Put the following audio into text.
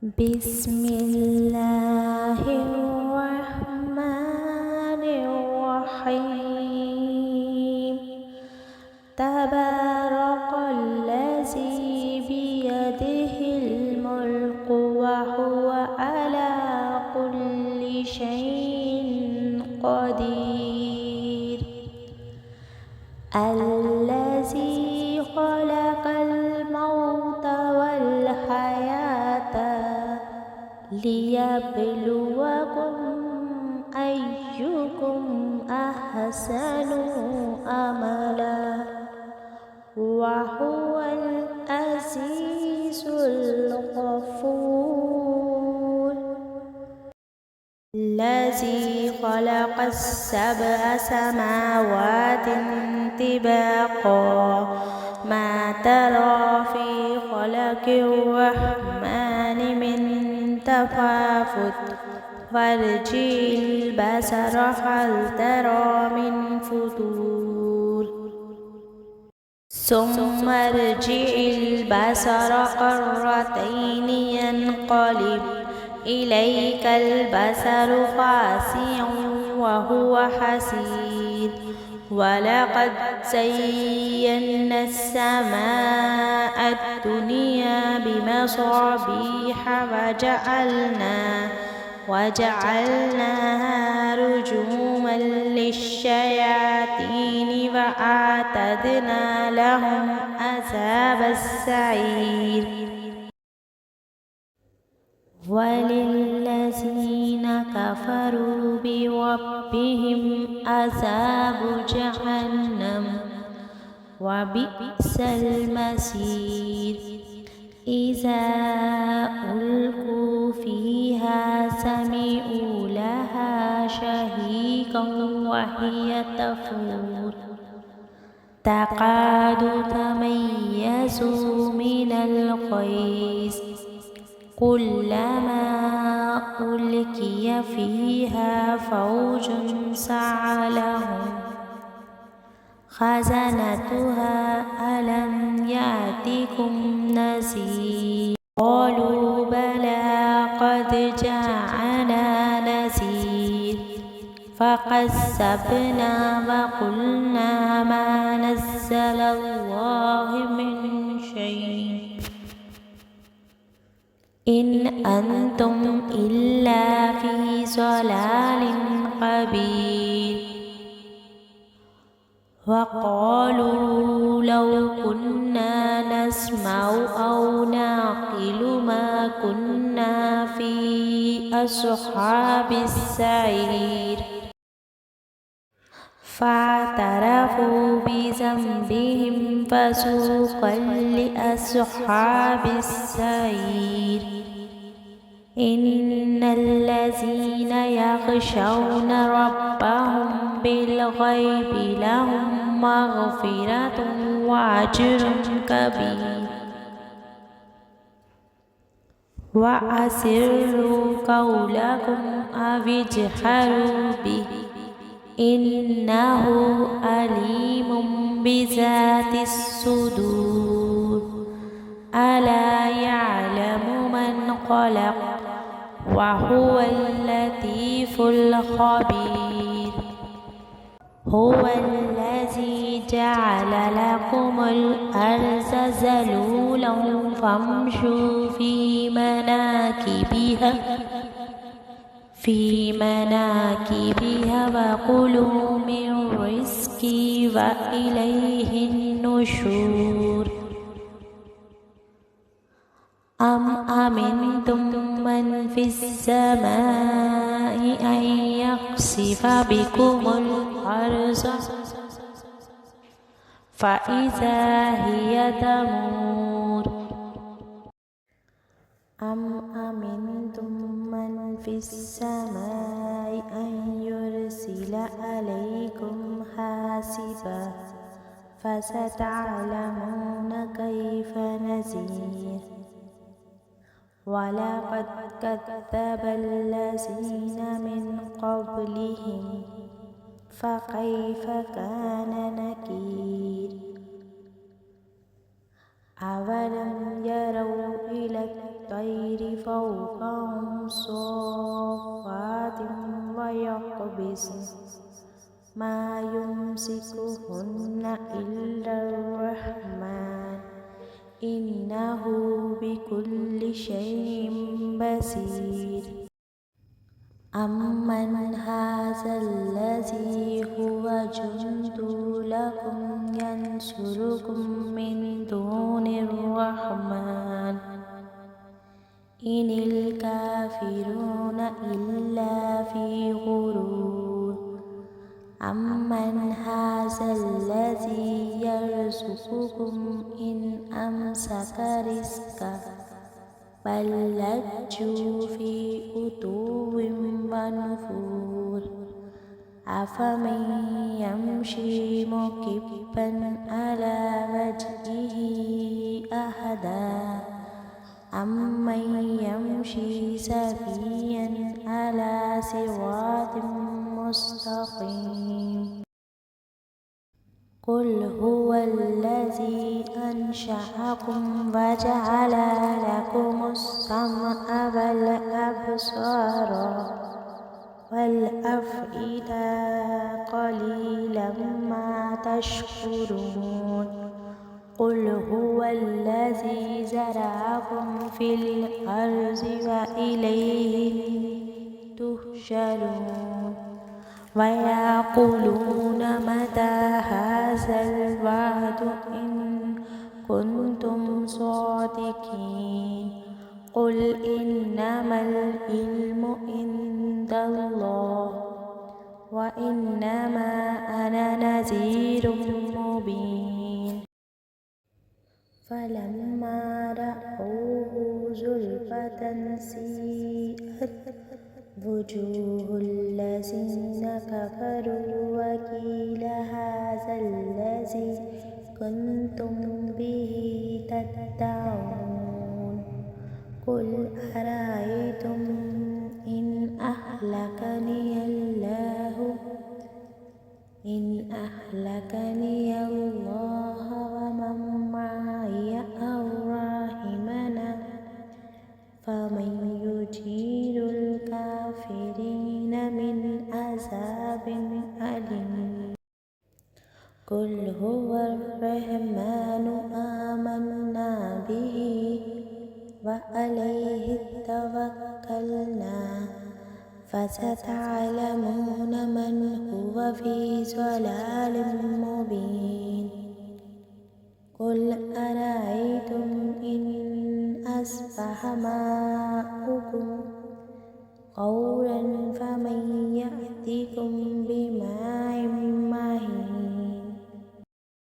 بسم الله الرحمن الرحيم تبارك الذي بيده الملك وهو على كل شيء قدير الذي خلق الموت والحياة ليبلوكم أيكم أحسن عملا وهو العزيز الغفور الذي خلق السبع سماوات طباقا ما ترى في خلق الرحمن من تفاوت فارجع البصر هل ترى من فطور ثم ارجع البصر كرتين ينقلب إليك البصر خاسئا وهو حسير ولقد زينا السماء الدنيا بمصابيح وجعلناها رجوما للشياطين وأعتدنا لهم عذاب السعير وللذين كفروا بربهم عذاب جهنم وبئس المصير إذا ألقوا فيها سمعوا لها شهيقا وهي تفور تكاد تميز من الغيظ كلما ألقي فيها فوج سألهم خزنتها ألم يأتكم نذير قالوا بلى قد جاءنا نذير فكذبنا وقلنا ما نزل الله من شيء إن أنتم إلا في ضلال كبير وقالوا لو كنا نسمع أو نعقل ما كنا في أصحاب السعير فاعترفوا بذنبهم فسوقا لأصحاب السعير إن الذين يخشون ربهم بالغيب لهم مغفرة وأجر كبير وأسروا قولكم أو اجهروا به إنه عليم بذات الصدور ألا يعلم من خلق وهو اللطيف الخبير هو الذي جعل لكم الأرض ذلولا فامشوا في مناكبها وكلوا من رزقه وإليه النشور أم أمنتم من في السماء أن يخسف بكم الأرض فإذا هي تمور أم أمنتم من في السماء أن يرسل عليكم حاسبا فستعلمون كيف نذير ولقد كذب الذين من قبلهم فكيف كان نكير أولم يروا إلى الطير فوقهم صافات ويقبضن ما يمسكهن إلا الرحمن إنه بكل شيء بصير أمن هذا الذي هو جند لكم ينصركم من دون الرحمن إن الكافرون إلا في غرور أمن هذا الذي يرزقكم إن أمسك رزقه بل لجوا في عتو ونفور أفمن يمشي مكبا على وجهه أهدى أمن يمشي سويا على صراط مستقيم قل هو الذي أنشأكم وجعل لكم السمع والأبصار والأفئدة قليلا ما تشكرون قل هو الذي زرعكم في الأرض وإليه تحشرون ويقولون متى هذا الوعد إن كنتم صادقين قل إنما العلم عند الله وإنما أنا نذير مبين فلما رأوه زلفة سيئت وجوه الذين كفروا وقيل هذا الذي كنتم به تدعون قل أرأيتم إن أهلكني الله ومن معي أو رحمنا فمن يجير الكافرين من عذاب أليم قل هو الرحمن آمنا به وعليه توكلنا فستعلمون من هو في ضلال مبين قل أرأيتم إن أصبح ماؤكم غورا فمن يأتيكم